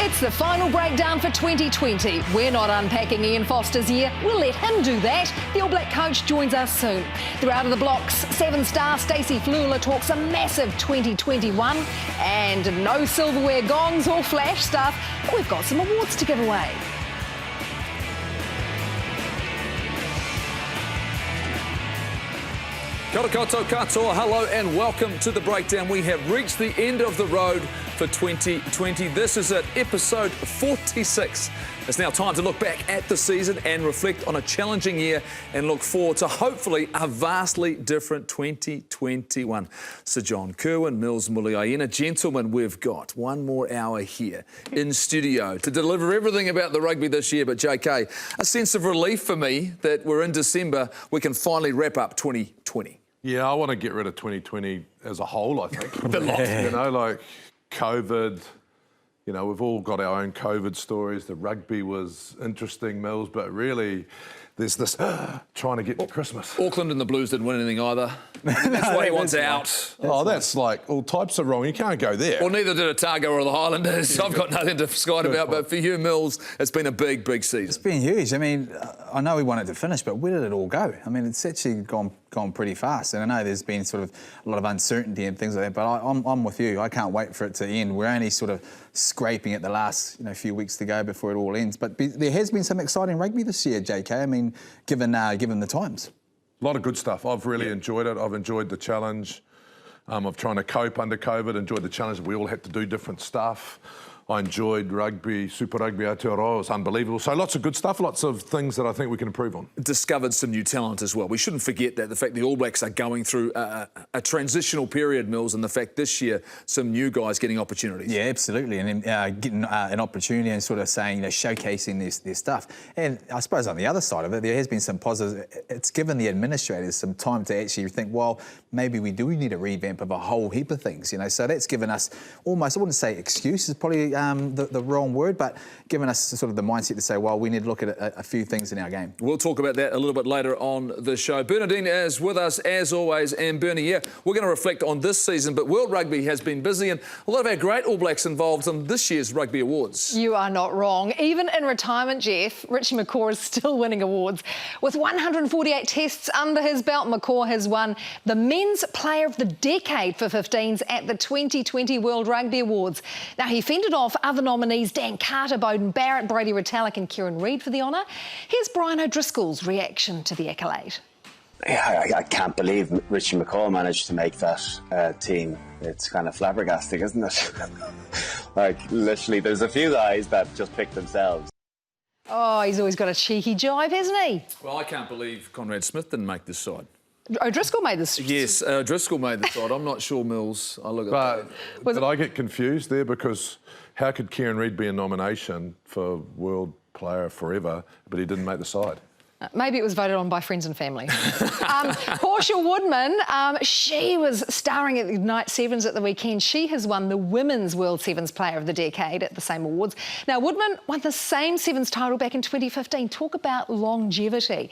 It's the final breakdown for 2020. We're not unpacking Ian Foster's year. We'll let him do that. The All Black coach joins us soon. Through Out of the Blocks, 7-star Stacey Flula talks a massive 2021 and no silverware gongs or flash stuff, but we've got some awards to give away. Kia ora koutou katoa, hello and welcome to The Breakdown. We have reached the end of the road for 2020. This is at episode 46. It's now time to look back at the season and reflect on a challenging year and look forward to hopefully a vastly different 2021. Sir John Kerwin, Mills Muliaina, gentlemen, we've got one more hour here in studio to deliver everything about the rugby this year. But JK, a sense of relief for me that we're in December, we can finally wrap up 2020. Yeah, I want to get rid of 2020 as a whole, I think. The lot. You know, like COVID, you know, we've all got our own COVID stories. The rugby was interesting, Mills, but really there's this trying to get to Christmas. Auckland and the Blues didn't win anything either. That's why he wants out. That's like all types of wrong. You can't go there. Well, neither did Otago or the Highlanders. I've got nothing to skite about, but for you, Mills, it's been a big, big season. It's been huge. I mean, I know we wanted to finish, but where did it all go? I mean, it's actually gone pretty fast, and I know there's been sort of a lot of uncertainty and things like that, but I'm with you. I can't wait for it to end. We're only sort of scraping at the last few weeks to go before it all ends. But there has been some exciting rugby this year, JK. I mean, given the times. A lot of good stuff. I've really enjoyed it. I've enjoyed the challenge of trying to cope under COVID, enjoyed the challenge that we all had to do different stuff. I enjoyed rugby, Super Rugby Aotearoa. It was unbelievable. So lots of good stuff, lots of things that I think we can improve on. Discovered some new talent as well. We shouldn't forget that the fact the All Blacks are going through a transitional period, Mills, and the fact this year some new guys getting opportunities. Yeah, absolutely, and getting an opportunity and sort of saying, showcasing their stuff. And I suppose on the other side of it, there has been some positives. It's given the administrators some time to actually think, well, maybe we do need a revamp of a whole heap of things, So that's given us almost, I wouldn't say excuse is probably the wrong word, but given us sort of the mindset to say, well, we need to look at a few things in our game. We'll talk about that a little bit later on the show. Bernardine is with us as always, and Bernie, we're going to reflect on this season, but World Rugby has been busy and a lot of our great All Blacks involved in this year's Rugby Awards. You are not wrong. Even in retirement, Jeff, Richie McCaw is still winning awards. With 148 tests under his belt, McCaw has won the Men's Player of the Decade for 15s at the 2020 World Rugby Awards. Now, he fended off other nominees Dan Carter, Bowden Barrett, Brodie Retallick and Kieran Reid for the honour. Here's Brian O'Driscoll's reaction to the accolade. I can't believe Richie McCaw managed to make that team. It's kind of flabbergasting, isn't it? Like, literally, there's a few guys that just pick themselves. Oh, he's always got a cheeky jibe, hasn't he? Well, I can't believe Conrad Smith didn't make this side. O'Driscoll made this. Yes, O'Driscoll made the side. I'm not sure, Mills. I look at that. Did I get confused there? Because how could Kieran Reid be a nomination for World Player forever, but he didn't make the side? Maybe it was voted on by friends and family. Portia Woodman, she was starring at the Night Sevens at the weekend. She has won the Women's World Sevens Player of the Decade at the same awards. Now, Woodman won the same Sevens title back in 2015. Talk about longevity.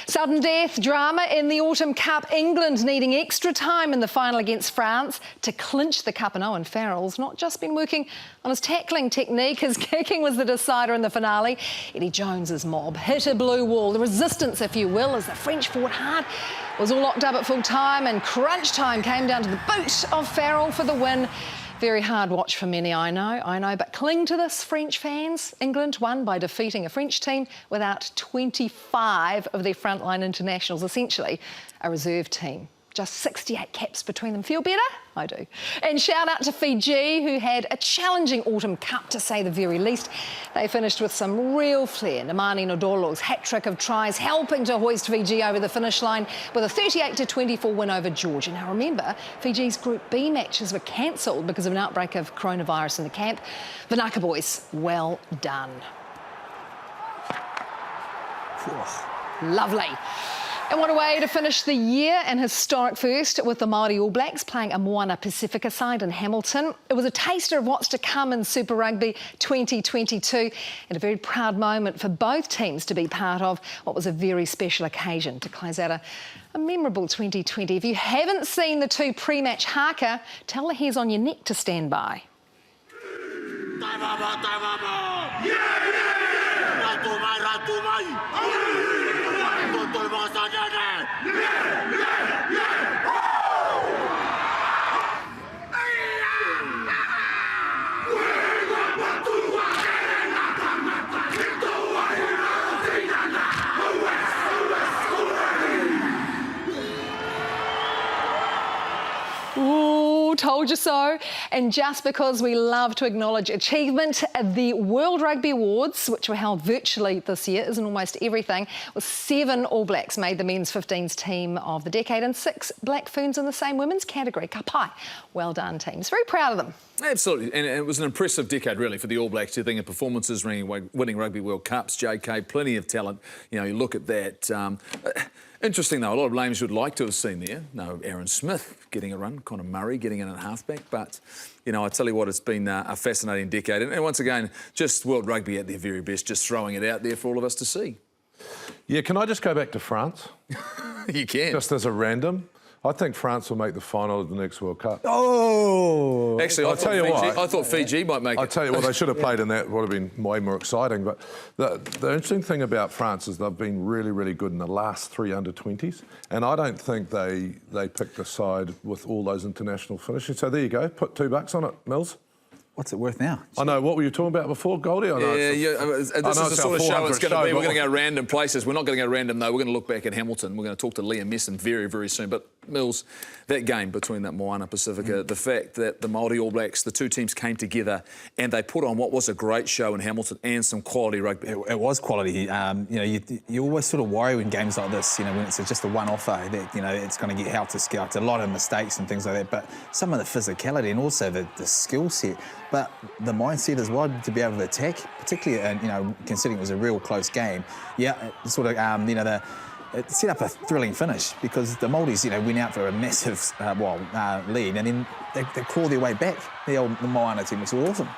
Sudden death drama in the Autumn Cup. England needing extra time in the final against France to clinch the cup, and Owen Farrell's not just been working on his tackling technique. His kicking was the decider in the finale. Eddie Jones's mob hit a blue wall. The resistance, if you will, as the French fought hard, was all locked up at full time, and crunch time came down to the boot of Farrell for the win. Very hard watch for many, I know, but cling to this, French fans. England won by defeating a French team without 25 of their frontline internationals, essentially a reserve team. Just 68 caps between them. Feel better? I do. And shout out to Fiji, who had a challenging Autumn Cup, to say the very least. They finished with some real flair. Nemani Nodolo's hat-trick of tries helping to hoist Fiji over the finish line with a 38-24 win over Georgia. Now, remember, Fiji's Group B matches were cancelled because of an outbreak of coronavirus in the camp. Vinaka boys, well done. Lovely. And what a way to finish the year, an historic first with the Māori All Blacks playing a Moana Pacifica side in Hamilton. It was a taster of what's to come in Super Rugby 2022 and a very proud moment for both teams to be part of what was a very special occasion to close out a memorable 2020. If you haven't seen the two pre-match haka, tell the hairs on your neck to stand by. Ooh, told you so. And just because we love to acknowledge achievement, the World Rugby Awards, which were held virtually this year, isn't almost everything, with 7 All Blacks made the men's 15s team of the decade and 6 Black Ferns in the same women's category. Ka pai. Well done, teams. Very proud of them. Absolutely, and it was an impressive decade, really, for the All Blacks. You think of performances, winning Rugby World Cups, JK, plenty of talent. You know, you look at that. Interesting, though, a lot of names you'd like to have seen there. No, Aaron Smith getting a run, Conor Murray getting in at halfback. But, you know, I tell you what, it's been a fascinating decade. And once again, just World Rugby at their very best, just throwing it out there for all of us to see. Yeah, can I just go back to France? You can. Just as a random. I think France will make the final of the next World Cup. Oh! Actually, I thought Fiji might make it. I tell you what, they should have played in that. Would have been way more exciting. But the interesting thing about France is they've been really, really good in the last 3 under-20s. And I don't think they picked a side with all those international finishes. So there you go. Put $2 on it, Mills. What's it worth now? I know. What were you talking about before, Goldie? I know This is the sort of show it's going to be. We're going to go random places. We're not going to go random, though. We're going to look back at Hamilton. We're going to talk to Liam Messam very, very soon. But, Mills, that game between that Moana Pacifica, the fact that the Māori All Blacks, the two teams came together and they put on what was a great show in Hamilton and some quality rugby. It was quality. You know, you always sort of worry in games like this, you know, when it's just a one-offer, that, you know, it's going to get held to scale. It's a lot of mistakes and things like that. But some of the physicality and also the skill set, but the mindset as well to be able to attack, particularly, you know, considering it was a real close game. Yeah, it sort of, you know, it set up a thrilling finish because the Māoris, you know, went out for a massive, lead and then they clawed their way back, the Moana team, which was awesome.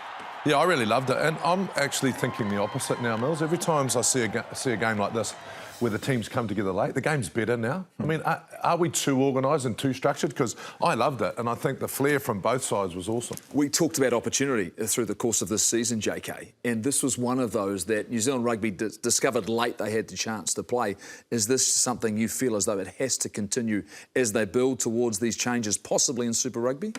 Yeah, I really loved it. And I'm actually thinking the opposite now, Mills. Every time I see a game like this where the teams come together late, the game's better now. I mean, are we too organised and too structured? Because I loved it, and I think the flair from both sides was awesome. We talked about opportunity through the course of this season, JK, and this was one of those that New Zealand Rugby discovered late they had the chance to play. Is this something you feel as though it has to continue as they build towards these changes, possibly in Super Rugby?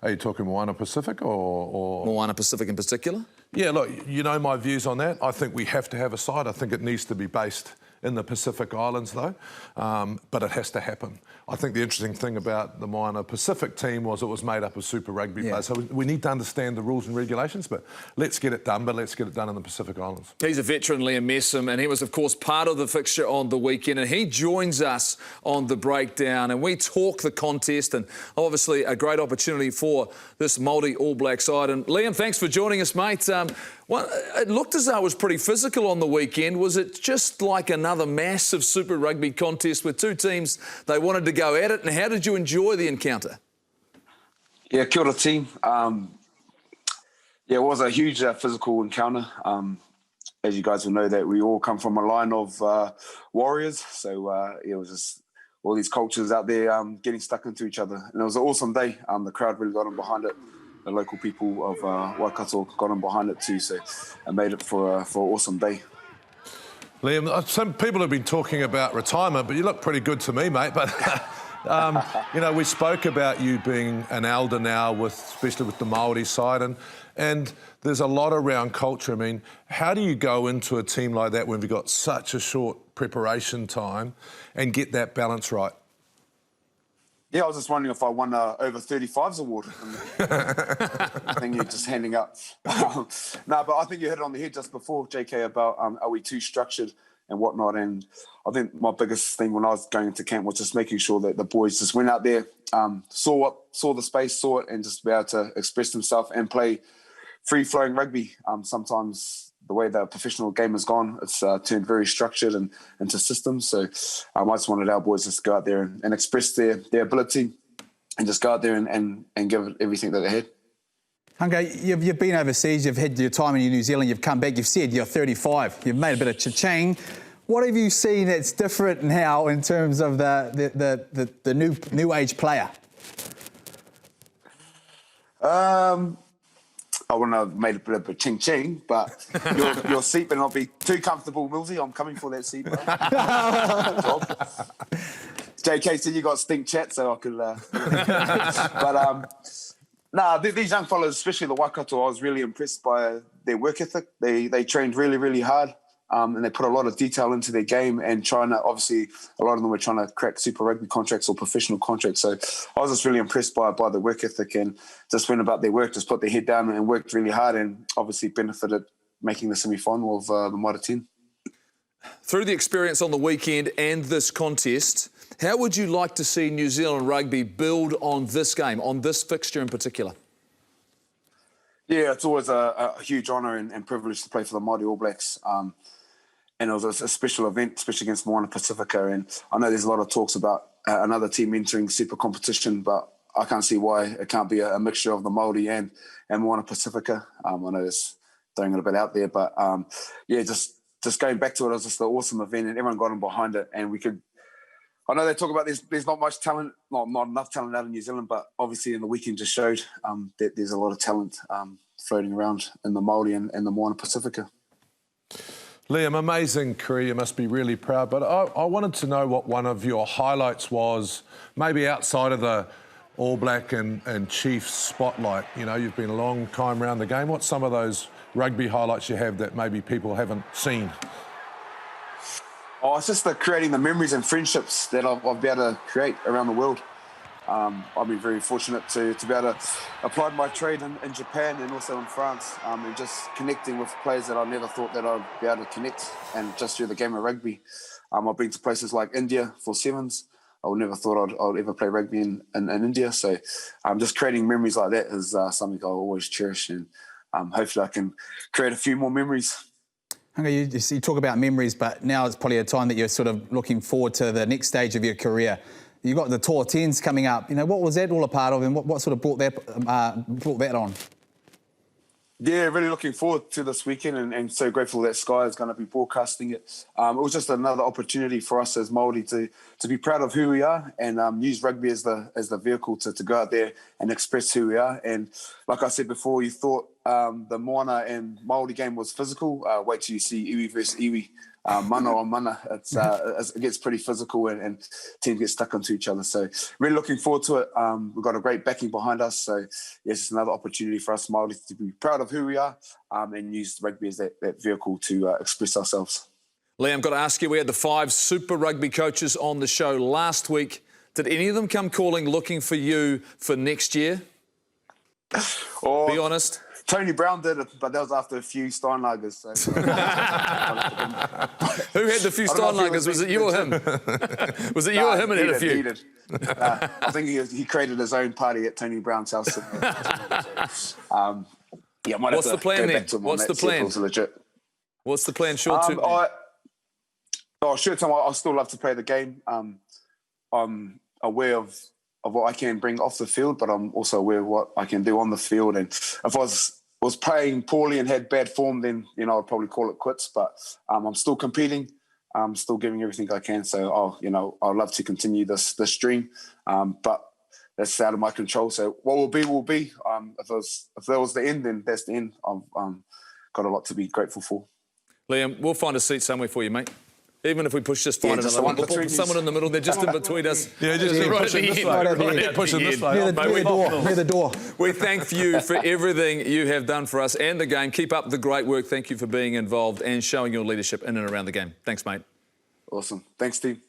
Are you talking Moana Pacific or... Moana Pacific in particular? Yeah, look, you know my views on that. I think we have to have a side. I think it needs to be based in the Pacific Islands, though, but it has to happen. I think the interesting thing about the Moana Pacific team was it was made up of Super Rugby players. So we need to understand the rules and regulations, but let's get it done, but let's get it done in the Pacific Islands. He's a veteran, Liam Messam, and he was, of course, part of the fixture on the weekend, and he joins us on the breakdown, and we talk the contest, and obviously a great opportunity for this Māori All Black side. And Liam, thanks for joining us, mate. Well, it looked as though it was pretty physical on the weekend. Was it just like another massive Super Rugby contest with two teams, they wanted to go at it? And how did you enjoy the encounter? Yeah, kia ora team. Yeah, it was a huge physical encounter. As you guys will know, that we all come from a line of warriors. So it was just all these cultures out there getting stuck into each other. And it was an awesome day. The crowd really got on behind it. The local people of Waikato got on behind it too, so I made it for an awesome day. Liam, some people have been talking about retirement, but you look pretty good to me, mate. But, you know, we spoke about you being an elder now, especially with the Māori side, and there's a lot around culture. I mean, how do you go into a team like that when we've got such a short preparation time and get that balance right? Yeah, I was just wondering if I won over 35s award. I think you're just handing up. No, but I think you hit it on the head just before, JK, about are we too structured and whatnot. And I think my biggest thing when I was going into camp was just making sure that the boys just went out there, saw the space, saw it, and just be able to express themselves and play free-flowing rugby. Sometimes the way the professional game has gone, it's turned very structured and into systems. So I just wanted our boys just to go out there and express their ability and just go out there and give it everything that they had. Hunga, you've been overseas, you've had your time in New Zealand, you've come back, you've said you're 35, you've made a bit of cha-ching. What have you seen that's different now in terms of the new age player? I wouldn't have made a bit of a ching-ching, but your seat better not be too comfortable, Millsy. I'm coming for that seat, bro. JK said you got stink chat, so I could... these young fellas, especially the Waikato, I was really impressed by their work ethic. They trained really, really hard. And they put a lot of detail into their game and trying to, obviously, a lot of them were trying to crack Super Rugby contracts or professional contracts. So I was just really impressed by the work ethic and just went about their work, just put their head down and worked really hard and obviously benefited making the semi-final of the Mitre 10. Through the experience on the weekend and this contest, how would you like to see New Zealand Rugby build on this game, on this fixture in particular? Yeah, it's always a huge honour and privilege to play for the Mighty All Blacks. And it was a special event, especially against Moana Pacifica. And I know there's a lot of talks about another team entering super competition, but I can't see why it can't be a mixture of the Māori and Moana Pacifica. I know it's throwing it a bit out there, but just going back to it was just an awesome event and everyone got on behind it. And we could, I know they talk about there's not much talent, not enough talent out in New Zealand, but obviously in the weekend just showed that there's a lot of talent floating around in the Māori and the Moana Pacifica. Liam, amazing career. You must be really proud. But I wanted to know what one of your highlights was, maybe outside of the All Black and Chiefs spotlight. You know, you've been a long time around the game. What's some of those rugby highlights you have that maybe people haven't seen? Oh, it's just creating the memories and friendships that I've been able to create around the world. I've been very fortunate to be able to apply my trade in Japan and also in France, and just connecting with players that I never thought that I'd be able to connect, and just through the game of rugby. I've been to places like India for sevens. I would never thought I'd ever play rugby in India. So just creating memories like that is something I'll always cherish, and hopefully I can create a few more memories. You talk about memories, but now it's probably a time that you're sort of looking forward to the next stage of your career. You've got the Tour 10s coming up. You know, what was that all a part of, and what sort of brought that on? Yeah, really looking forward to this weekend and so grateful that Sky is going to be broadcasting it. It was just another opportunity for us as Māori to be proud of who we are and use rugby as the vehicle to go out there and express who we are. And like I said before, you thought the Moana and Māori game was physical. Wait till you see iwi versus iwi. Mana on mana, it gets pretty physical and teams get stuck onto each other. So really looking forward to it. We've got a great backing behind us. So yes, it's another opportunity for us Māori to be proud of who we are and use rugby as that vehicle to express ourselves. Liam, got to ask you, we had the 5 Super Rugby coaches on the show last week. Did any of them come calling looking for you for next year? Be honest. Tony Brown did it, but that was after a few Steinlagers. So, who had the few Steinlagers? Was it you or him? Was it you or him and had a few? He did. I think he created his own party at Tony Brown's house. What's the plan then? What's the plan? What's the plan short term? Short term, I still love to play the game. I'm aware of what I can bring off the field, but I'm also aware of what I can do on the field. And if I was playing poorly and had bad form, then I'd probably call it quits. But I'm still competing. I'm still giving everything I can. So I'd love to continue this stream, but that's out of my control. So what will be will be. If that was the end, then that's the end. I've got a lot to be grateful for. Liam, we'll find a seat somewhere for you, mate. Even if we push just find another one. We'll put someone in the middle. They're just in between us. Yeah, just pushing this way. Pushing this way. Near the door. We thank you for everything you have done for us and the game. Keep up the great work. Thank you for being involved and showing your leadership in and around the game. Thanks, mate. Awesome. Thanks, team.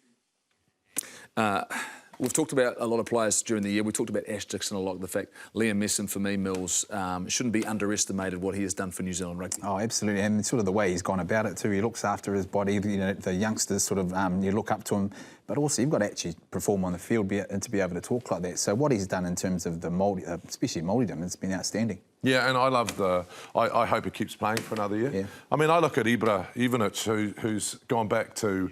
We've talked about a lot of players during the year. We talked about Ash Dixon a lot. The fact Liam Messam, for me, Mills, shouldn't be underestimated what he has done for New Zealand rugby. Oh, absolutely. And sort of the way he's gone about it too. He looks after his body. The youngsters sort of, you look up to him. But also, you've got to actually perform on the field and to be able to talk like that. So what he's done in terms of the Māori, especially Māoridom, it's been outstanding. Yeah, and I love I hope he keeps playing for another year. Yeah. I mean, I look at Ibra Ivanic, who's gone back to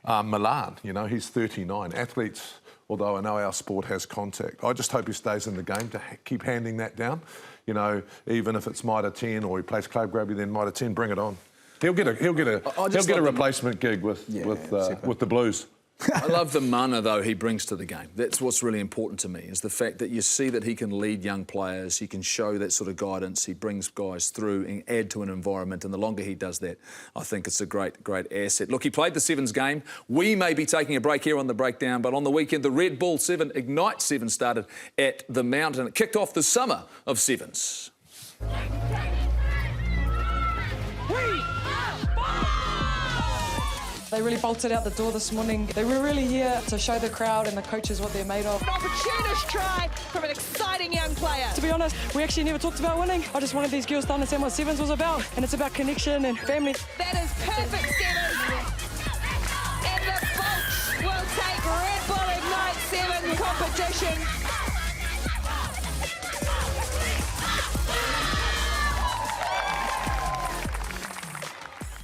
Milan. He's 39. Athletes, although I know our sport has contact, I just hope he stays in the game to keep handing that down. Even if it's Mitre 10 or he plays club rugby, then Mitre 10, bring it on. He'll get a replacement gig with the Blues. I love the mana, though, he brings to the game. That's what's really important to me, is the fact that you see that he can lead young players, he can show that sort of guidance, he brings guys through and add to an environment, and the longer he does that, I think it's a great, great asset. Look, he played the Sevens game. We may be taking a break here on the breakdown, but on the weekend, the Red Bull 7 Ignite 7 started at the Mount, and it kicked off the summer of Sevens. They really bolted out the door this morning. They were really here to show the crowd and the coaches what they're made of. An opportunist try from an exciting young player. To be honest, we actually never talked about winning. I just wanted these girls to understand what Sevens was about, and it's about connection and family. That is perfect Sevens. And the Bolts will take Red Bull Ignite 7 competition.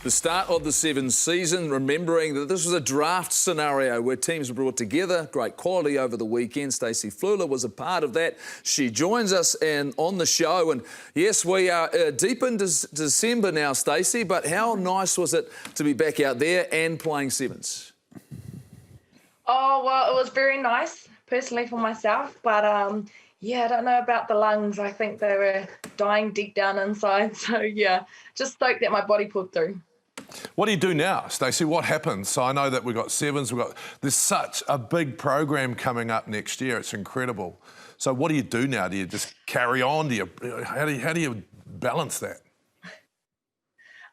The start of the Sevens season, remembering that this was a draft scenario where teams were brought together, great quality over the weekend. Stacey Fleuler was a part of that. She joins us on the show. And yes, we are deep into December now, Stacey, but how nice was it to be back out there and playing Sevens? Oh, well, it was very nice, personally, for myself. But, yeah, I don't know about the lungs. I think they were dying deep down inside. So, yeah, just stoked that my body pulled through. What do you do now, Stacey? What happens? So I know that we've got Sevens. There's such a big program coming up next year. It's incredible. So what do you do now? Do you just carry on? How do you balance that?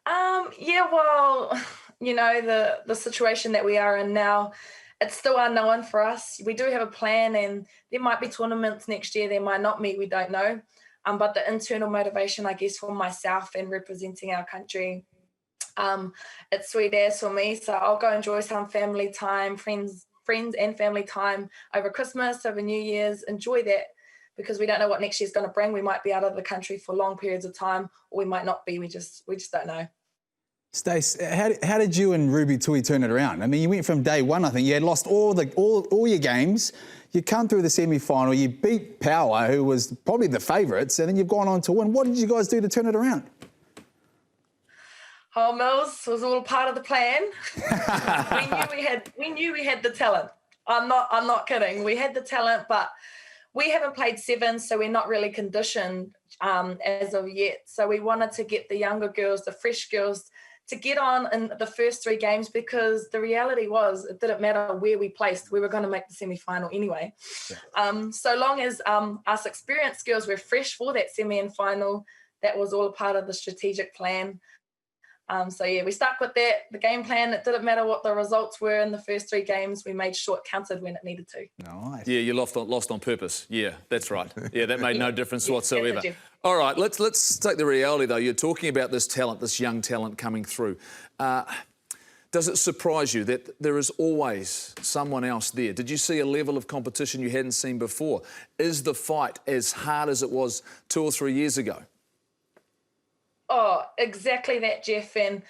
Yeah, well, you know, the situation that we are in now, it's still unknown for us. We do have a plan, and there might be tournaments next year. There might not be. We don't know. But the internal motivation, I guess, for myself and representing our country, it's sweet as for me. So I'll go enjoy some family time, friends and family time over Christmas, over New Year's. Enjoy that, because we don't know what next year's going to bring. We might be out of the country for long periods of time, or we might not be. We just don't know. Stace, how did you and Ruby Tui turn it around? I mean, you went from day one, I think. You had lost all your games. You come through the semi-final. You beat Power, who was probably the favourites, and then you've gone on to win. What did you guys do to turn it around? Oh, Mills was all part of the plan. we knew we had the talent. I'm not kidding. We had the talent, but we haven't played Sevens, so we're not really conditioned as of yet. So we wanted to get the younger girls, the fresh girls, to get on in the first 3 games, because the reality was it didn't matter where we placed. We were going to make the semi-final anyway. Yeah. So long as us experienced girls were fresh for that semi and final, that was all part of the strategic plan. So, yeah, we stuck with that, the game plan. It didn't matter what the results were in the first 3 games. We made sure it counted when it needed to. Nice. Yeah, you lost on purpose. Yeah, that's right. Yeah, that made no difference whatsoever. All right, let's take the reality, though. You're talking about this talent, this young talent coming through. Does it surprise you that there is always someone else there? Did you see a level of competition you hadn't seen before? Is the fight as hard as it was 2 or 3 years ago? Oh, exactly that, Jeff. And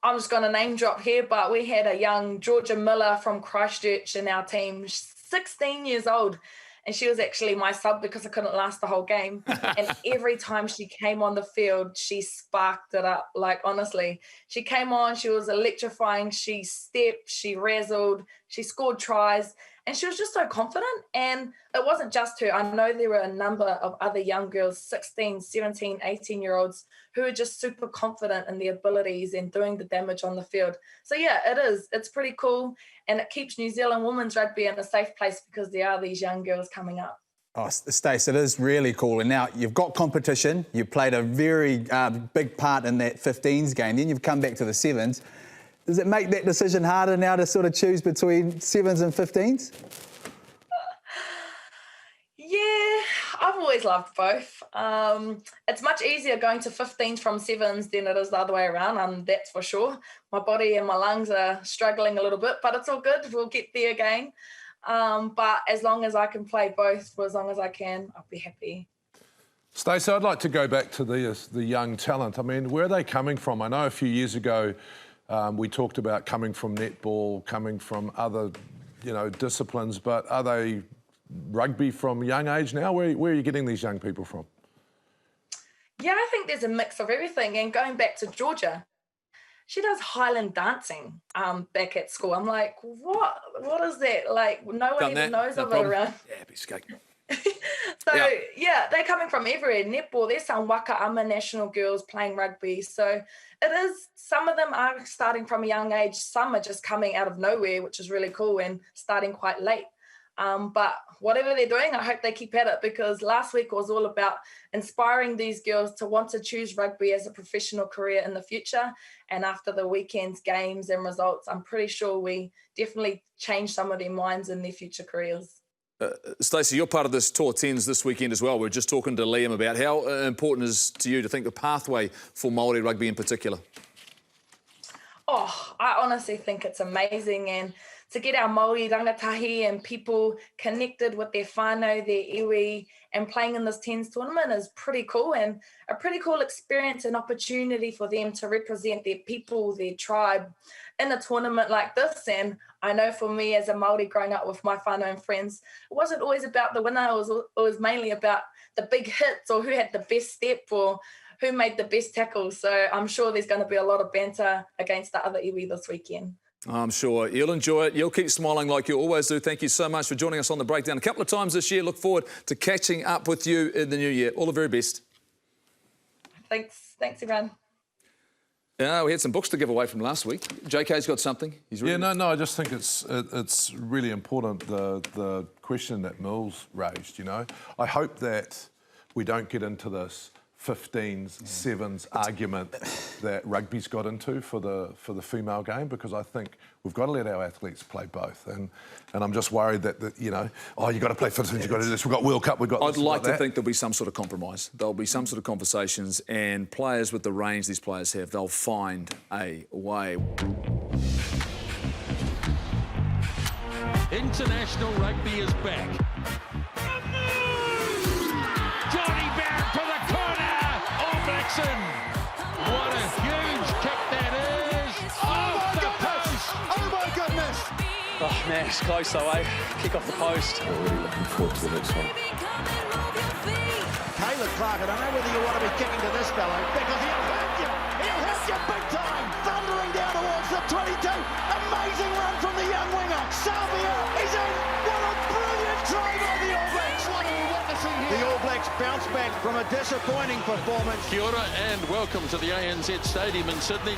I'm just going to name drop here, but we had a young Georgia Miller from Christchurch in our team, 16 years old. And she was actually my sub because I couldn't last the whole game. And every time she came on the field, she sparked it up. Like, honestly, she came on, she was electrifying. She stepped, she razzled, she scored tries. And she was just so confident. And it wasn't just her. I know there were a number of other young girls, 16, 17, 18-year-olds, who are just super confident in their abilities and doing the damage on the field. So, yeah, it is. It's pretty cool. And it keeps New Zealand women's rugby in a safe place because there are these young girls coming up. Oh, Stace, it is really cool. And now you've got competition. You played a very big part in that 15s game. Then you've come back to the Sevens. Does it make that decision harder now to sort of choose between Sevens and 15s? Yeah, I've always loved both. It's much easier going to 15s from 7s than it is the other way around, that's for sure. My body and my lungs are struggling a little bit, but it's all good. We'll get there again. But as long as I can play both for as long as I can, I'll be happy. Stacey, I'd like to go back to the young talent. I mean, where are they coming from? I know a few years ago we talked about coming from netball, coming from other, disciplines, but are they rugby from young age now? Where are you getting these young people from? Yeah, I think there's a mix of everything. And going back to Georgia, she does Highland dancing back at school. I'm like, what is that? Like, no one even knows of it around. Yeah, piece of cake. So, yeah, they're coming from everywhere. Netball, there's some Waka Ama national girls playing rugby. So it is, some of them are starting from a young age. Some are just coming out of nowhere, which is really cool, and starting quite late. But whatever they're doing, I hope they keep at it, because last week was all about inspiring these girls to want to choose rugby as a professional career in the future. And after the weekend's games and results, I'm pretty sure we definitely changed some of their minds in their future careers. Stacey, you're part of this Tour 10s this weekend as well. We're just talking to Liam about how important it is to you to think the pathway for Māori rugby in particular. Oh, I honestly think it's amazing, and to get our Māori rangatahi and people connected with their whānau, their iwi, and playing in this 10s tournament is pretty cool, and a pretty cool experience and opportunity for them to represent their people, their tribe in a tournament like this. And I know for me as a Māori growing up with my whānau and friends, it wasn't always about the winner, it was mainly about the big hits or who had the best step or who made the best tackle. So I'm sure there's going to be a lot of banter against the other iwi this weekend. I'm sure you'll enjoy it. You'll keep smiling like you always do. Thank you so much for joining us on The Breakdown a couple of times this year. Look forward to catching up with you in the new year. All the very best. Thanks, everyone. We had some books to give away from last week. JK's got something. He's really... Yeah, no, I just think it's really important, the question that Mills raised, you know. I hope that we don't get into this 15s, 7s argument that rugby's got into for the female game, because I think we've got to let our athletes play both. And I'm just worried that you know, you've got to play 15s, you've got to do this, we've got World Cup, we've got this, I'd like to think there'll be some sort of compromise. There'll be some sort of conversations, and players with the range these players have, they'll find a way. International rugby is back. What a huge kick that is! Off the post! Oh my goodness! Oh man, it's close though, eh? Kick off the post. Really looking forward to the next one. Caleb Clark, I don't know whether you want to be kicking to this fellow, because he'll hurt you! He'll hurt you big time! Thundering down towards the 22. Amazing run from the young winger. Savia is in! What a brilliant try by the All Blacks! What are we witnessing here? The All Blacks bounce back from a disappointing performance. Kia ora and welcome to the ANZ Stadium in Sydney.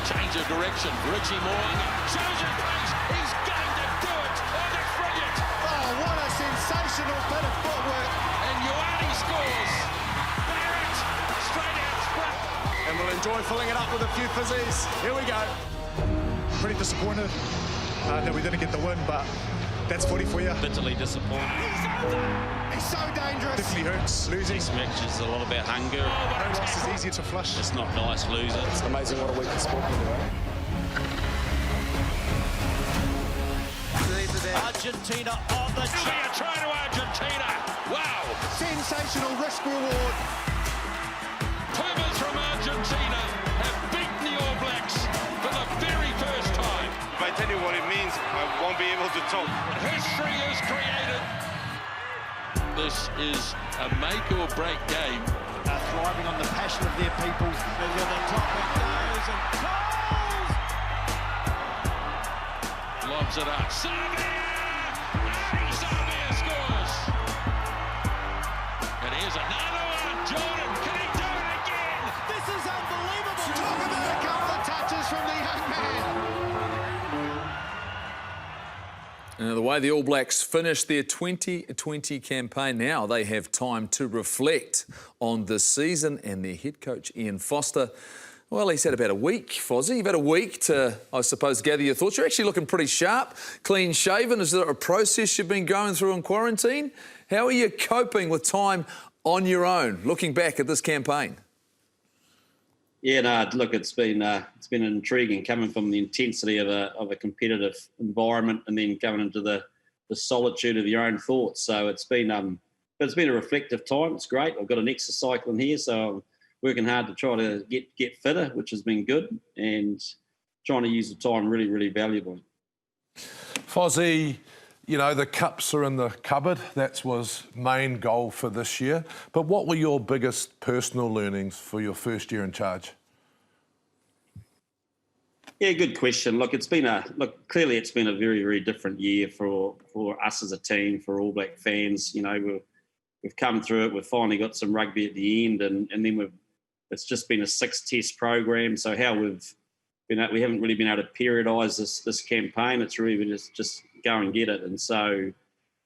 Change of direction. Richie Mo'unga shows his face. He's going to do it. Oh, that's brilliant. Oh, what a sensational bit of footwork. And Ioane scores. Barrett, straight out sprint. And we'll enjoy filling it up with a few fizzies. Here we go. Pretty disappointed that we didn't get the win, but that's footy for you. Bitterly disappointed. He's so dangerous. Definitely hurts losing. This match is a lot about hunger. No loss is easier to flush. It's not nice losing. It's amazing what a week of sport can do. Argentina on the check. Try to Argentina. Wow. Sensational risk reward. Pumas from Argentina have beaten the All Blacks for the very first time. If I tell you what it means, I won't be able to talk. History is created. This is a make or break game. Thriving on the passion of their people. Over the top it goes and goals! Lobs it up. Savia! And Savia scores! And here's another one. Jordan, can he do it again? This is unbelievable. Talk about a couple of touches from the young man. The way the All Blacks finished their 2020 campaign, now they have time to reflect on this season, and their head coach, Ian Foster, well, he's had about a week, Fozzie. You've had a week to, I suppose, gather your thoughts. You're actually looking pretty sharp, clean-shaven. Is there a process you've been going through in quarantine? How are you coping with time on your own, looking back at this campaign? Yeah, no, look, it's been intriguing coming from the intensity of a competitive environment and then going into the solitude of your own thoughts. So it's been a reflective time. It's great. I've got an exercise cycle in here, so I'm working hard to try to get fitter, which has been good, and trying to use the time really, really valuably. Fozzie, you know, the cups are in the cupboard. That was main goal for this year. But what were your biggest personal learnings for your first year in charge? Yeah, good question. Look, clearly it's been a very, very different year for us as a team, for All Black fans. You know, we've come through it. We've finally got some rugby at the end, and then it's just been a 6-test program. So how we haven't really been able to periodise this campaign. It's really been just go and get it. And so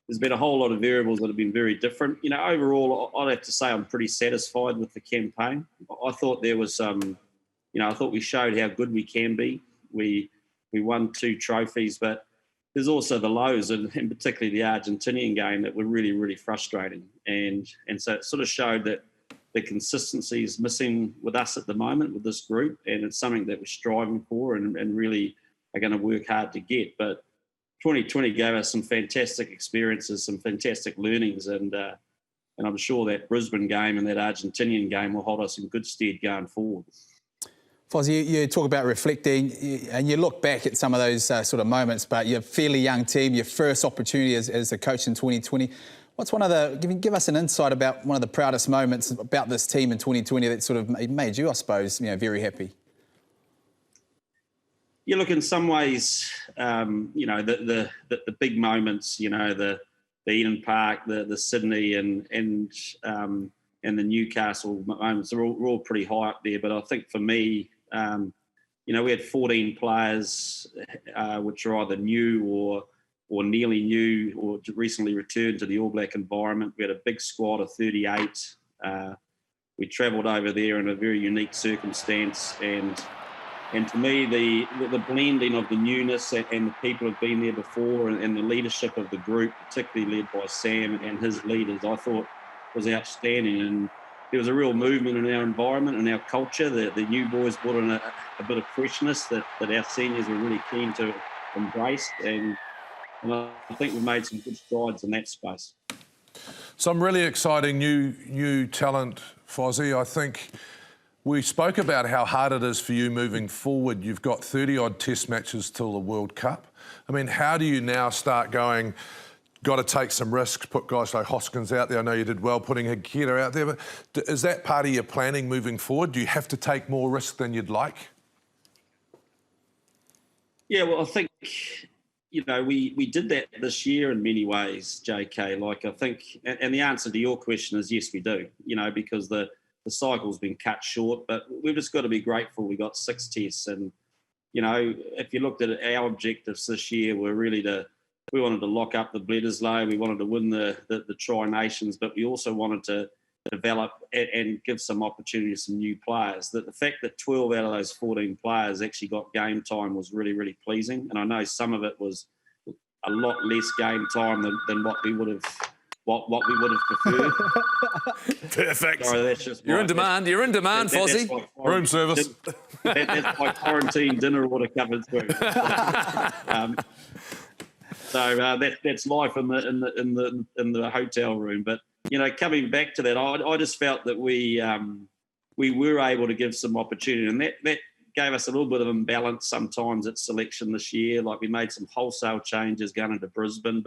there's been a whole lot of variables that have been very different. You know, overall, I'd have to say I'm pretty satisfied with the campaign. I thought there was I thought we showed how good we can be. We won 2 trophies, but there's also the lows, and particularly the Argentinian game that were really, really frustrating. And so it sort of showed that the consistency is missing with us at the moment with this group, and it's something that we're striving for and really are going to work hard to get. But 2020 gave us some fantastic experiences, some fantastic learnings, and I'm sure that Brisbane game and that Argentinian game will hold us in good stead going forward. Fozzie, you talk about reflecting and you look back at some of those sort of moments, but you're a fairly young team, your first opportunity as a coach in 2020. What's give us an insight about one of the proudest moments about this team in 2020 that sort of made you, I suppose, very happy? Yeah, look, in some ways, the big moments, the Eden Park, the Sydney and the Newcastle moments are all pretty high up there. But I think for me, we had 14 players which are either new or nearly new or recently returned to the All Black environment. We had a big squad of 38. We travelled over there in a very unique circumstance, and to me, the blending of the newness and the people who've been there before and the leadership of the group, particularly led by Sam and his leaders, I thought was outstanding. And there was a real movement in our environment and our culture. The new boys brought in a bit of freshness that our seniors were really keen to embrace. And I think we've made some good strides in that space. Some really exciting new talent, Fozzie. I think we spoke about how hard it is for you moving forward. You've got 30-odd test matches till the World Cup. I mean, how do you now start going, got to take some risks, put guys like Hoskins out there? I know you did well putting Hikita out there, but is that part of your planning moving forward? Do you have to take more risk than you'd like? Yeah, well, I think, we did that this year in many ways, JK. Like, I think, and the answer to your question is yes, we do, because the cycle's been cut short, but we've just got to be grateful we got 6 tests. And, if you looked at our objectives this year, we wanted to lock up the Bledisloe, we wanted to win the Tri-Nations, but we also wanted to develop and give some opportunity to some new players. The fact that 12 out of those 14 players actually got game time was really, really pleasing. And I know some of it was a lot less game time than what we would have preferred. Perfect. Sorry, that's just You're in demand, Fozzie. Room service. That's my quarantine dinner order covered through. So that's life in the hotel room. But coming back to that, I just felt that we were able to give some opportunity, and that gave us a little bit of imbalance sometimes at selection this year. Like, we made some wholesale changes going into Brisbane,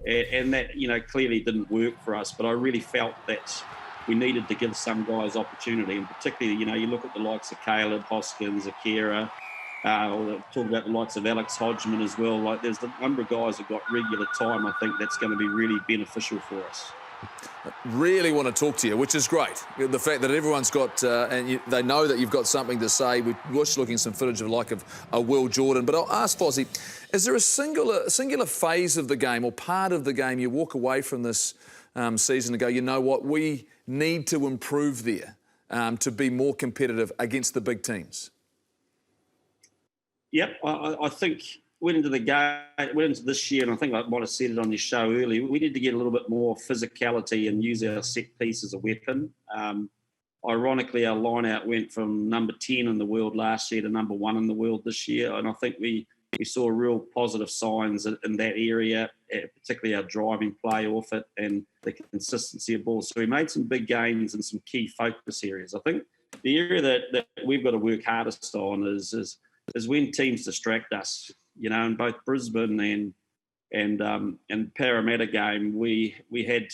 and that clearly didn't work for us. But I really felt that we needed to give some guys opportunity, and particularly you look at the likes of Caleb, Hoskins, Akira. Or talk about the likes of Alex Hodgman as well. Like, there's a number of guys that got regular time. I think that's going to be really beneficial for us. Really want to talk to you, which is great. The fact that everyone's got, they know that you've got something to say. We watched looking some footage of a Will Jordan. But I'll ask Fozzie, is there a singular phase of the game or part of the game you walk away from this season and go, you know what, we need to improve there to be more competitive against the big teams? Yep, I think went into this year, and I think I might have said it on your show earlier, we need to get a little bit more physicality and use our set piece as a weapon. Ironically, our line-out went from number 10 in the world last year to number 1 in the world this year, and I think we saw real positive signs in that area, particularly our driving play off it and the consistency of balls. So we made some big gains in some key focus areas. I think the area that we've got to work hardest on is when teams distract us. In both Brisbane and Parramatta game, we had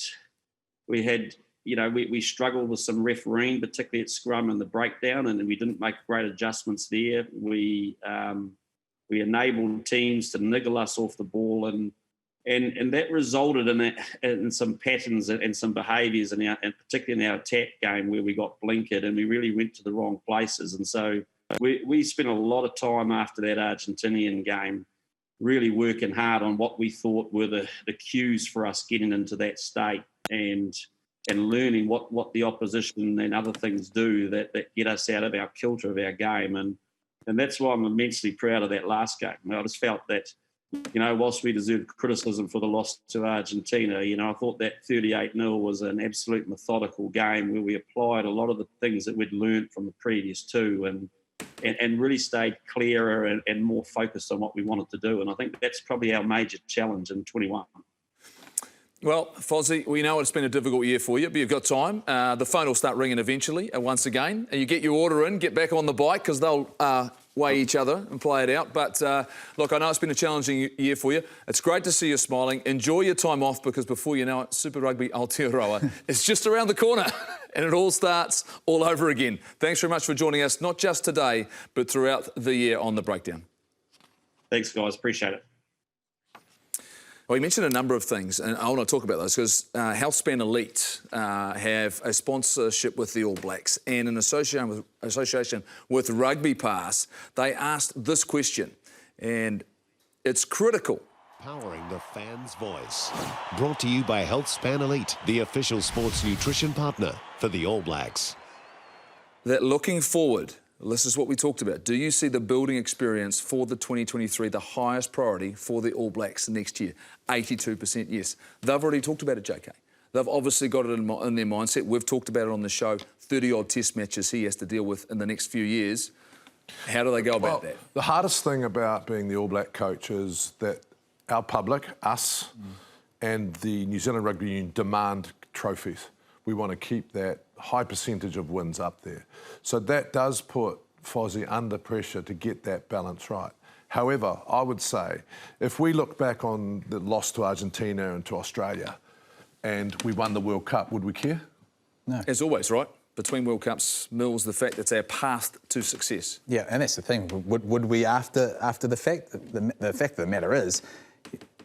we struggled with some refereeing, particularly at scrum and the breakdown, and we didn't make great adjustments there. We enabled teams to niggle us off the ball, and that resulted in some patterns and some behaviours, and particularly in our attack game where we got blinkered and we really went to the wrong places. And so we spent a lot of time after that Argentinian game really working hard on what we thought were the cues for us getting into that state, and learning what the opposition and other things do that get us out of our kilter of our game. And that's why I'm immensely proud of that last game. I just felt that, whilst we deserved criticism for the loss to Argentina, I thought that 38-0 was an absolute methodical game where we applied a lot of the things that we'd learned from the previous two and really stayed clearer and more focused on what we wanted to do. And I think that's probably our major challenge in 21. Well, Fozzie, we know it's been a difficult year for you, but you've got time. The phone will start ringing eventually, once again. You get your order in, get back on the bike, because they'll weigh each other and play it out. But, look, I know it's been a challenging year for you. It's great to see you smiling. Enjoy your time off, because before you know it, Super Rugby Aotearoa is just around the corner, and it all starts all over again. Thanks very much for joining us, not just today, but throughout the year on The Breakdown. Thanks, guys. Appreciate it. Well, you mentioned a number of things, and I want to talk about those because Healthspan Elite have a sponsorship with the All Blacks, and in association with Rugby Pass, they asked this question, and it's critical. Powering the fan's voice. Brought to you by Healthspan Elite, the official sports nutrition partner for the All Blacks. That looking forward, this is what we talked about. Do you see the building experience for the 2023 the highest priority for the All Blacks next year? 82% yes. They've already talked about it, JK. They've obviously got it in their mindset. We've talked about it on the show. 30-odd test matches he has to deal with in the next few years. How do they go about that? The hardest thing about being the All Black coach is that our public, us, and the New Zealand Rugby Union demand trophies. We want to keep that high percentage of wins up there. So that does put Fozzie under pressure to get that balance right. However, I would say, if we look back on the loss to Argentina and to Australia, and we won the World Cup, would we care? No. As always, right? Between World Cups, Mills, the fact it's our path to success. Yeah, and that's the thing. Would we after the fact? The fact of the matter is,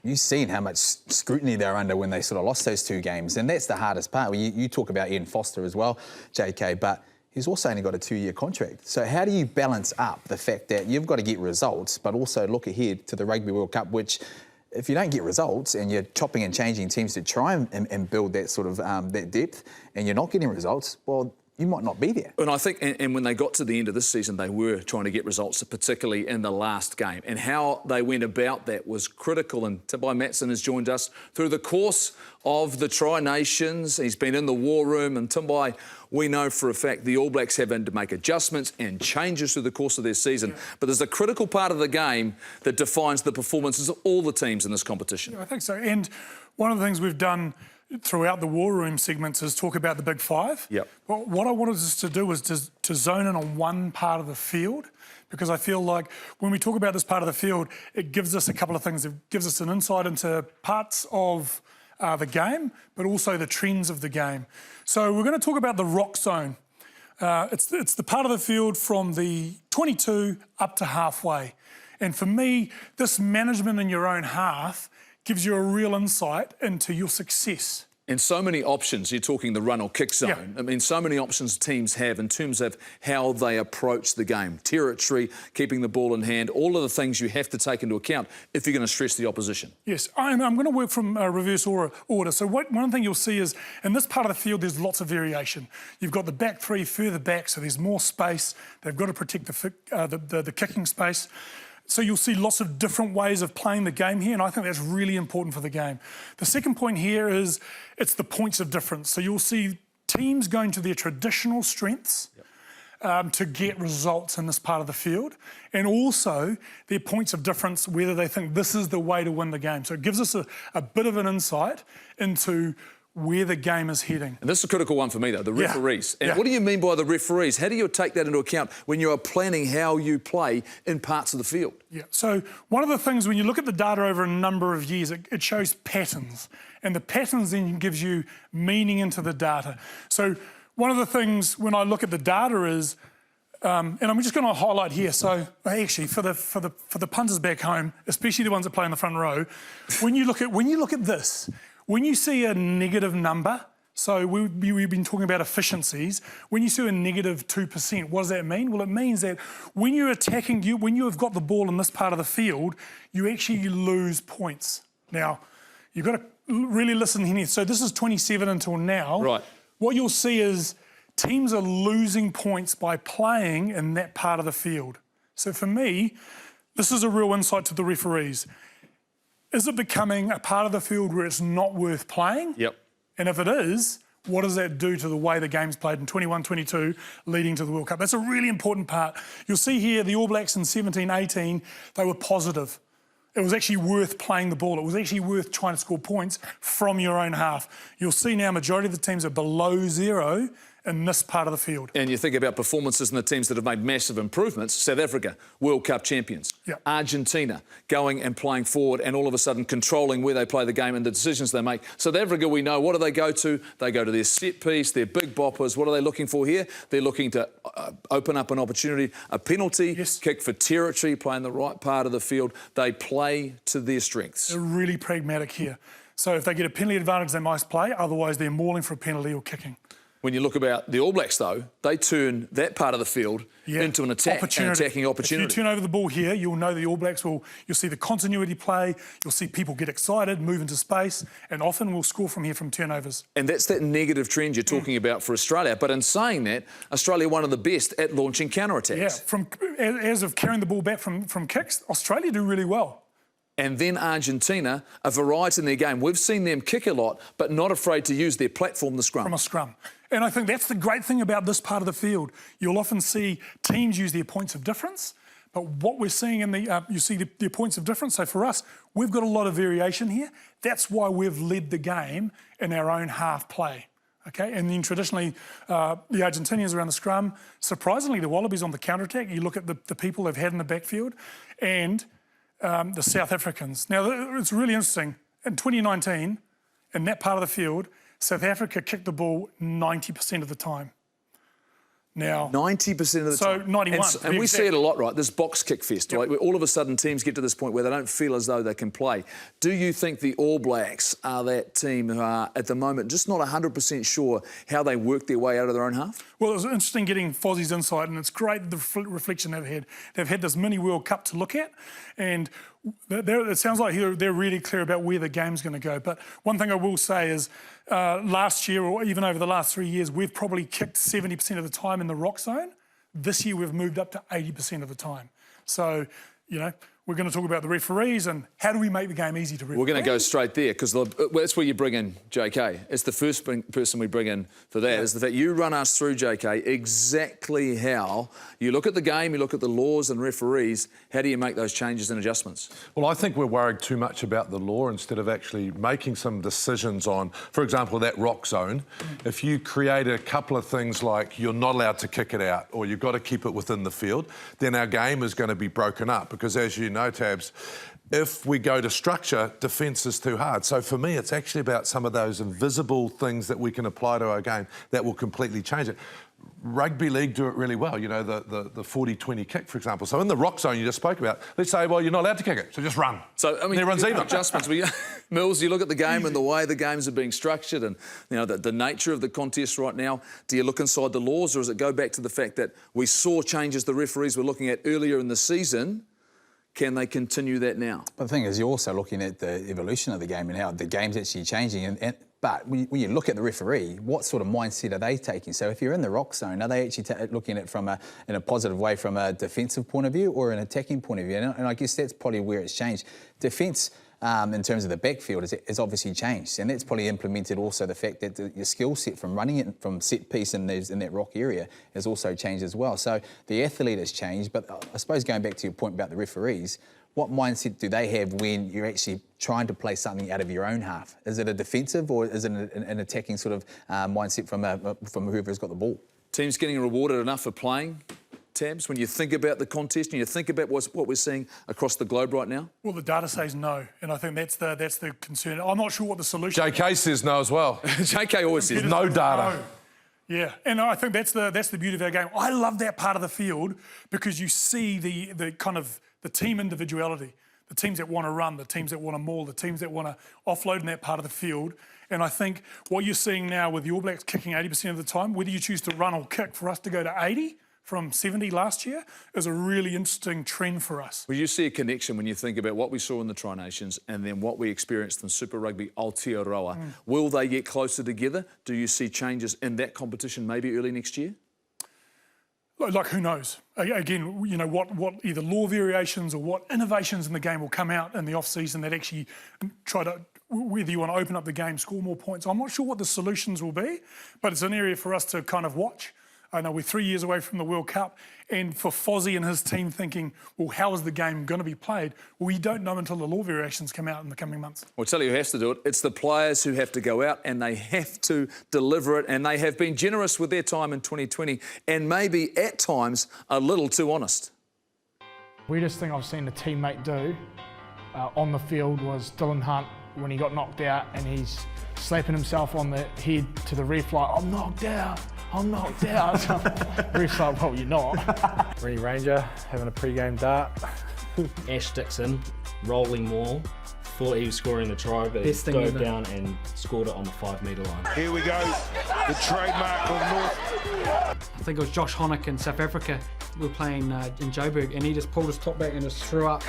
you've seen how much scrutiny they're under when they sort of lost those two games, and that's the hardest part. You talk about Ian Foster as well, JK, but he's also only got a 2-year contract. So how do you balance up the fact that you've got to get results, but also look ahead to the Rugby World Cup, which, if you don't get results and you're chopping and changing teams to try and build that sort of that depth, and you're not getting results, well, you might not be there. And I think, and when they got to the end of this season, they were trying to get results, particularly in the last game. And how they went about that was critical. And Liam Messam has joined us through the course of the Tri-Nations. He's been in the war room. And Liam, we know for a fact the All Blacks have had to make adjustments and changes through the course of their season. Yeah. But there's a critical part of the game that defines the performances of all the teams in this competition. Yeah, I think so. And one of the things we've done throughout the war room segments is talk about the big five. Yep. Well, what I wanted us to do was to zone in on one part of the field, because I feel like when we talk about this part of the field, it gives us a couple of things. It gives us an insight into parts of the game, but also the trends of the game. So we're going to talk about the rock zone. It's the part of the field from the 22 up to halfway. And for me, this management in your own half gives you a real insight into your success. And so many options, you're talking the run or kick zone. Yeah. I mean, so many options teams have in terms of how they approach the game. Territory, keeping the ball in hand, all of the things you have to take into account if you're going to stress the opposition. Yes, I'm going to work from reverse order. So one thing you'll see is, in this part of the field, there's lots of variation. You've got the back three further back, so there's more space. They've got to protect the kicking space. So you'll see lots of different ways of playing the game here, and I think that's really important for the game. The second point here is it's the points of difference. So you'll see teams going to their traditional strengths to get results in this part of the field, and also their points of difference, whether they think this is the way to win the game. So it gives us a bit of an insight into where the game is heading. And this is a critical one for me, though, the referees. Yeah. And what do you mean by the referees? How do you take that into account when you are planning how you play in parts of the field? Yeah, so one of the things when you look at the data over a number of years, it shows patterns. And the patterns then gives you meaning into the data. So one of the things when I look at the data is, and I'm just going to highlight here. So actually, for the punters back home, especially the ones that play in the front row, when you look at this, when you see a negative number, so we've been talking about efficiencies. When you see a negative 2%, what does that mean? Well, it means that when you're attacking, when you have got the ball in this part of the field, you actually lose points. Now, you've got to really listen here. So this is 27 until now. Right. What you'll see is teams are losing points by playing in that part of the field. So for me, this is a real insight to the referees. Is it becoming a part of the field where it's not worth playing? Yep. And if it is, what does that do to the way the game's played in 21-22 leading to the World Cup? That's a really important part. You'll see here the All Blacks in 17-18, they were positive. It was actually worth playing the ball. It was actually worth trying to score points from your own half. You'll see now majority of the teams are below zero in this part of the field. And you think about performances in the teams that have made massive improvements. South Africa, World Cup champions. Yep. Argentina, going and playing forward and all of a sudden controlling where they play the game and the decisions they make. South Africa, we know, what do they go to? They go to their set piece, their big boppers. What are they looking for here? They're looking to open up an opportunity, a penalty, kick for territory, play in the right part of the field. They play to their strengths. They're really pragmatic here. So if they get a penalty advantage, they might play. Otherwise, they're mauling for a penalty or kicking. When you look about the All Blacks, though, they turn that part of the field into an attack, an attacking opportunity. If you turn over the ball here, you'll know the All Blacks you'll see the continuity play, you'll see people get excited, move into space, and often we'll score from here from turnovers. And that's that negative trend you're talking about for Australia. But in saying that, Australia one of the best at launching counterattacks. Yeah, as of carrying the ball back from kicks, Australia do really well. And then Argentina, a variety in their game. We've seen them kick a lot, but not afraid to use their platform, the scrum. From a scrum. And I think that's the great thing about this part of the field. You'll often see teams use their points of difference, but what we're seeing in you see their points of difference. So for us, we've got a lot of variation here. That's why we've led the game in our own half play. Okay, and then traditionally, the Argentinians around the scrum. Surprisingly, the Wallabies on the counter-attack. You look at the people they've had in the backfield, and the South Africans. Now, it's really interesting. In 2019, in that part of the field, South Africa kicked the ball 90% of the time. Now 90% of the time. So 91. And we see it a lot, right? This box kick fest, right? Where all of a sudden teams get to this point where they don't feel as though they can play. Do you think the All Blacks are that team who are at the moment just not 100% sure how they work their way out of their own half? Well, it was interesting getting Fozzie's insight, and it's great the reflection they've had. They've had this mini World Cup to look at, and it sounds like they're really clear about where the game's going to go. But one thing I will say is last year, or even over the last 3 years, we've probably kicked 70% of the time in the rock zone. This year, we've moved up to 80% of the time. So, you know, we're going to talk about the referees and how do we make the game easy to referee. We're going to go straight there because that's where you bring in JK. It's the first person we bring in for that is the fact you run us through, JK, exactly how you look at the game, you look at the laws and referees, how do you make those changes and adjustments? Well, I think we're worried too much about the law instead of actually making some decisions on, for example, that rock zone. If you create a couple of things like you're not allowed to kick it out or you've got to keep it within the field, then our game is going to be broken up because, as you know, Tabs, if we go to structure, defence is too hard. So for me, it's actually about some of those invisible things that we can apply to our game that will completely change it. Rugby league do it really well, you know, the 40-20 kick, for example. So in the rock zone you just spoke about, let's say, well, you're not allowed to kick it, so just run. So, I mean, everyone's even. Adjustments. Mills, you look at the game and the way the games are being structured and, you know, the nature of the contest right now. Do you look inside the laws or does it go back to the fact that we saw changes the referees were looking at earlier in the season? Can they continue that now? But the thing is, you're also looking at the evolution of the game and how the game's actually changing. But when you look at the referee, what sort of mindset are they taking? So if you're in the rock zone, are they actually looking at it in a positive way from a defensive point of view or an attacking point of view? And I guess that's probably where it's changed. Defence in terms of the backfield has obviously changed, and that's probably implemented also the fact that your skill set from running it from set piece in that rock area has also changed as well. So the athlete has changed, but I suppose going back to your point about the referees, what mindset do they have when you're actually trying to play something out of your own half? Is it a defensive or is it an attacking sort of mindset from whoever has got the ball? Teams getting rewarded enough for playing, Tabs, when you think about the contest and you think about what we're seeing across the globe right now? Well, the data says no, and I think that's the concern. I'm not sure what the solution is. JK says no as well. JK always says no data. No. Yeah, and I think that's the beauty of our game. I love that part of the field because you see the kind of the team individuality, the teams that want to run, the teams that want to maul, the teams that want to offload in that part of the field. And I think what you're seeing now with the All Blacks kicking 80% of the time, whether you choose to run or kick, for us to go to 80 from 70 last year is a really interesting trend for us. Will you see a connection when you think about what we saw in the Tri-Nations and then what we experienced in Super Rugby Aotearoa? Will they get closer together? Do you see changes in that competition maybe early next year? Like, who knows? Again, you know, what either law variations or what innovations in the game will come out in the off-season that actually try to, whether you want to open up the game, score more points. I'm not sure what the solutions will be, but it's an area for us to kind of watch. I know we're 3 years away from the World Cup, and for Fozzie and his team thinking, well, how is the game going to be played? Well, we don't know until the law variations come out in the coming months. I'll tell you who has to do it. It's the players who have to go out and they have to deliver it, and they have been generous with their time in 2020 and maybe at times a little too honest. Weirdest thing I've seen a teammate do on the field was Dylan Hunt when he got knocked out and he's slapping himself on the head to the ref like, I'm knocked out. I'm knocked out. Ref's like, well, you're not. Rennie Ranger having a pre-game dart. Ash Dixon, rolling maul, thought he was scoring the try, but he dove down and scored it on the 5 metre line. Here we go, the trademark of North. I think it was Josh Honeck in South Africa. We were playing in Joburg and he just pulled his top back and just threw up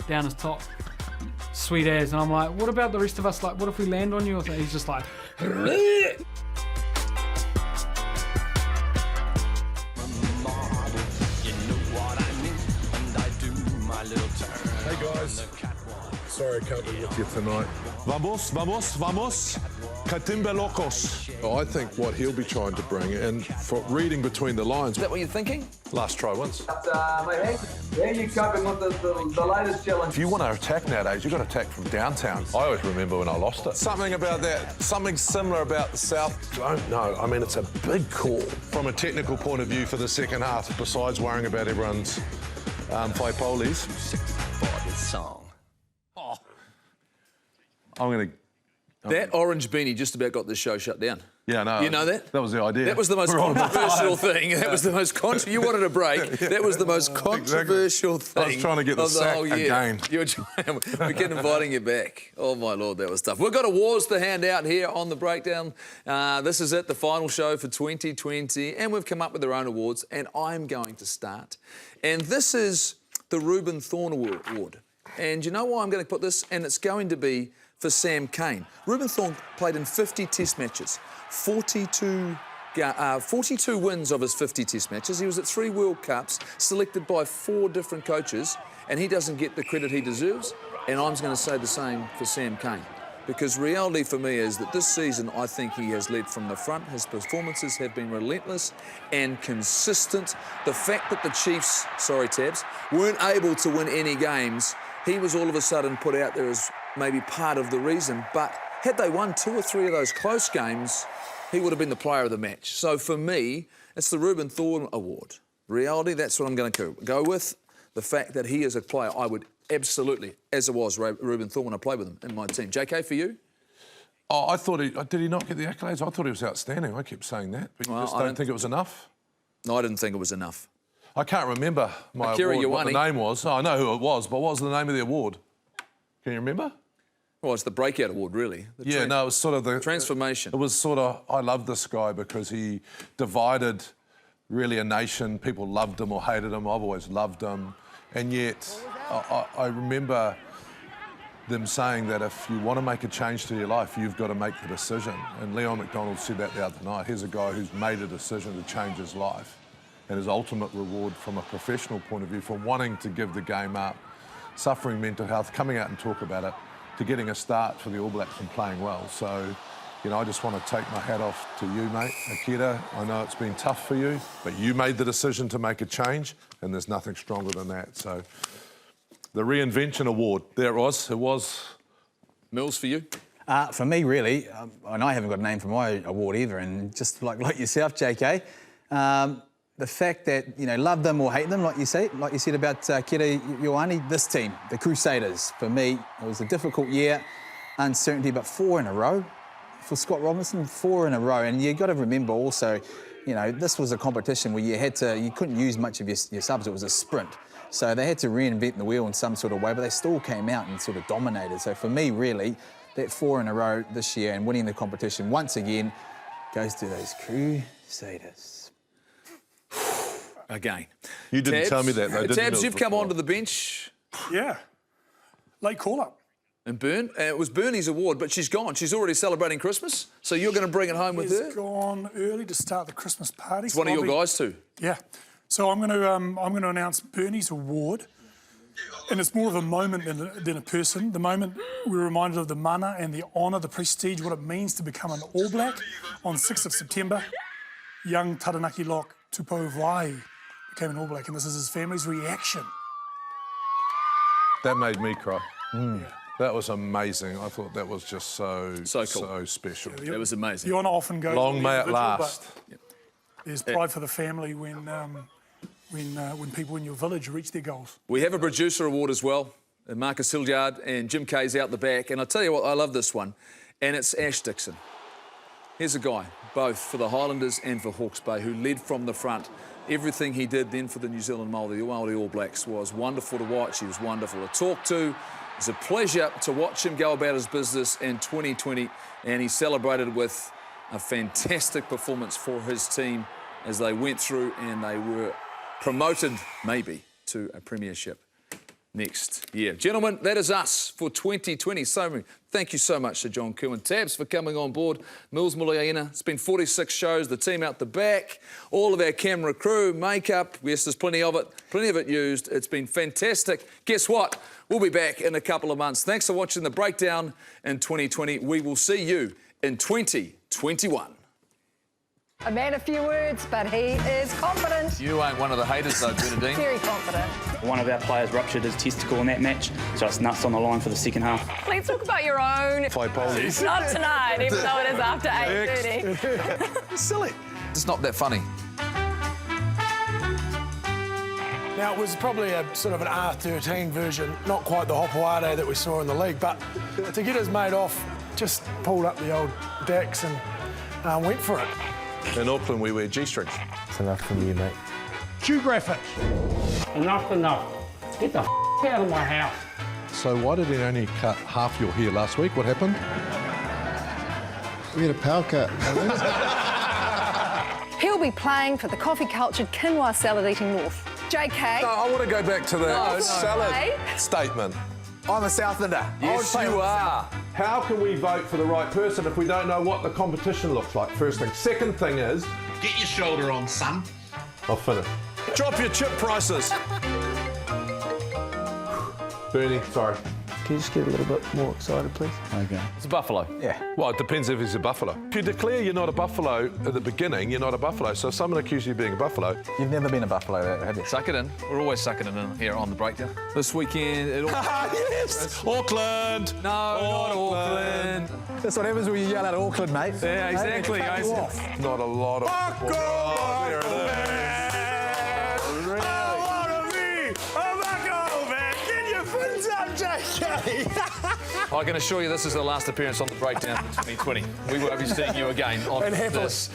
down his top. Sweet as. And I'm like, what about the rest of us? Like, what if we land on you? Or something? He's just like, Hey guys, sorry I can't be with you tonight. Vamos, vamos, vamos. Katimba locos. I think what he'll be trying to bring, and for reading between the lines... Is that what you're thinking? Last try once. There you coping with the latest challenge. If you want to attack nowadays, you've got to attack from downtown. I always remember when I lost it. Something about that, something similar about the South. Don't know. I mean, it's a big call from a technical point of view for the second half, besides worrying about everyone's fly-polies. Oh. I'm going to... That orange beanie just about got this show shut down. Yeah, no. You know that? That was the idea. That was the most controversial thing. That was the most you wanted a break. That was the most controversial thing. I was trying to get the sack again. You were trying, we kept inviting you back. Oh, my Lord, that was tough. We've got awards to hand out here on The Breakdown. This is it, the final show for 2020, and we've come up with our own awards, and I'm going to start. And this is the Reuben Thorne Award. And you know why I'm going to put this? And it's going to be for Sam Cane. Reuben Thorne played in 50 Test matches, 42 wins of his 50 Test matches. He was at 3 World Cups, selected by 4 different coaches, and he doesn't get the credit he deserves. And I'm going to say the same for Sam Cane. Because reality for me is that this season, I think he has led from the front. His performances have been relentless and consistent. The fact that the Chiefs, sorry Tabs, weren't able to win any games, he was all of a sudden put out there as maybe part of the reason. But had they won 2 or 3 of those close games, he would have been the player of the match. So for me, it's the Reuben Thorne Award. Reality, that's what I'm going to go with. The fact that he is a player I would absolutely, as it was Reuben Thorne when I played with him in my team. JK, for you? Oh, I thought did he not get the accolades? I thought he was outstanding. I kept saying that. But you just don't think it was enough? No, I didn't think it was enough. I can't remember my award, what the name was. Oh, I know who it was, but what was the name of the award? Can you remember? Well, it's the Breakout Award, really. Yeah, no, it was sort of the... Transformation. It was sort of... I love this guy because he divided really a nation. People loved him or hated him. I've always loved him. And yet, I remember them saying that if you want to make a change to your life, you've got to make the decision. And Leon McDonald said that the other night. Here's a guy who's made a decision to change his life. And his ultimate reward from a professional point of view, from wanting to give the game up, suffering mental health, coming out and talk about it, to getting a start for the All Blacks and playing well. So, you know, I just want to take my hat off to you, mate, Akira. I know it's been tough for you, but you made the decision to make a change, and there's nothing stronger than that. So, the Reinvention Award, there it was. It was. Mills, for you? For me, really, and I haven't got a name for my award either, and just like yourself, JK, the fact that, you know, love them or hate them, like you said about Kira Ioane, this team, the Crusaders, for me, it was a difficult year, uncertainty, but 4 in a row. For Scott Robinson, 4 in a row. And you've got to remember also, you know, this was a competition where you couldn't use much of your subs, it was a sprint. So they had to reinvent the wheel in some sort of way, but they still came out and sort of dominated. So for me, really, that 4 in a row this year and winning the competition once again goes to those Crusaders. Again. You didn't Tabs, tell me that, though, did you? Tabs, you've come onto the bench. Yeah. Late call-up. And it was Bernie's award, but she's gone. She's already celebrating Christmas, so you're going to bring it home with her? She's gone early to start the Christmas party. It's one of your guys too. Yeah. So I'm going to announce Bernie's award, and it's more of a moment than a person. The moment we're reminded of the mana and the honour, the prestige, what it means to become an All Black. On 6th of September, young Taranaki lock Tupou Vai became an All Black, and this is his family's reaction. That made me cry. Yeah. That was amazing. I thought that was just so cool. So special. It was amazing. The honour often goes Long to the may it individual, last. but there's pride for the family when people in your village reach their goals. We have a producer award as well. Marcus Hilliard and Jim Kay's out the back. And I tell you what, I love this one. And it's Ash Dixon. Here's a guy, both for the Highlanders and for Hawke's Bay, who led from the front. Everything he did then for the New Zealand Māori All Blacks was wonderful to watch. He was wonderful to talk to. It was a pleasure to watch him go about his business in 2020, and he celebrated with a fantastic performance for his team as they went through and they were promoted, maybe, to a premiership next year. Gentlemen, that is us for 2020. So thank you so much to John Koo and Tabs for coming on board. Mills Muliaina, it's been 46 shows, the team out the back, all of our camera crew, makeup, yes, there's plenty of it used. It's been fantastic. Guess what? We'll be back in a couple of months. Thanks for watching The Breakdown in 2020. We will see you in 2021. A man of few words, but he is confident. You ain't one of the haters though, Bernadine. Very confident. One of our players ruptured his testicle in that match, so it's nuts on the line for the second half. Let's talk about your own. Five policies. Not tonight, even though it is after 8:30. Silly. It's not that funny. Now, it was probably a sort of an R13 version, not quite the Hopoate that we saw in the league, but to get his mate off, just pulled up the old decks and went for it. In Auckland, we wear G-strings. It's enough from you, mate. Geographic. Enough. Get the out of my house. So why did he only cut half your hair last week? What happened? We had a power cut. He'll be playing for the coffee-cultured quinoa salad-eating North. JK. No, I want to go back to the salad statement. I'm a Southlander. Yes, you are. How can we vote for the right person if we don't know what the competition looks like? First thing. Second thing is... Get your shoulder on, son. I'll finish. Drop your chip prices. Bernie, sorry. Can you just get a little bit more excited, please? Okay. It's a buffalo. Yeah. Well, it depends if he's a buffalo. If you declare you're not a buffalo at the beginning, you're not a buffalo. So if someone accuses you of being a buffalo... You've never been a buffalo, have you? Suck it in. We're always sucking it in here on The Breakdown. This weekend... Yes! Auckland! No, not Auckland. That's what happens when you yell at Auckland, mate. Yeah, exactly. Not a lot of... Oh, there it is. I can assure you this is the last appearance on The Breakdown for 2020. We won't be seeing you again on this.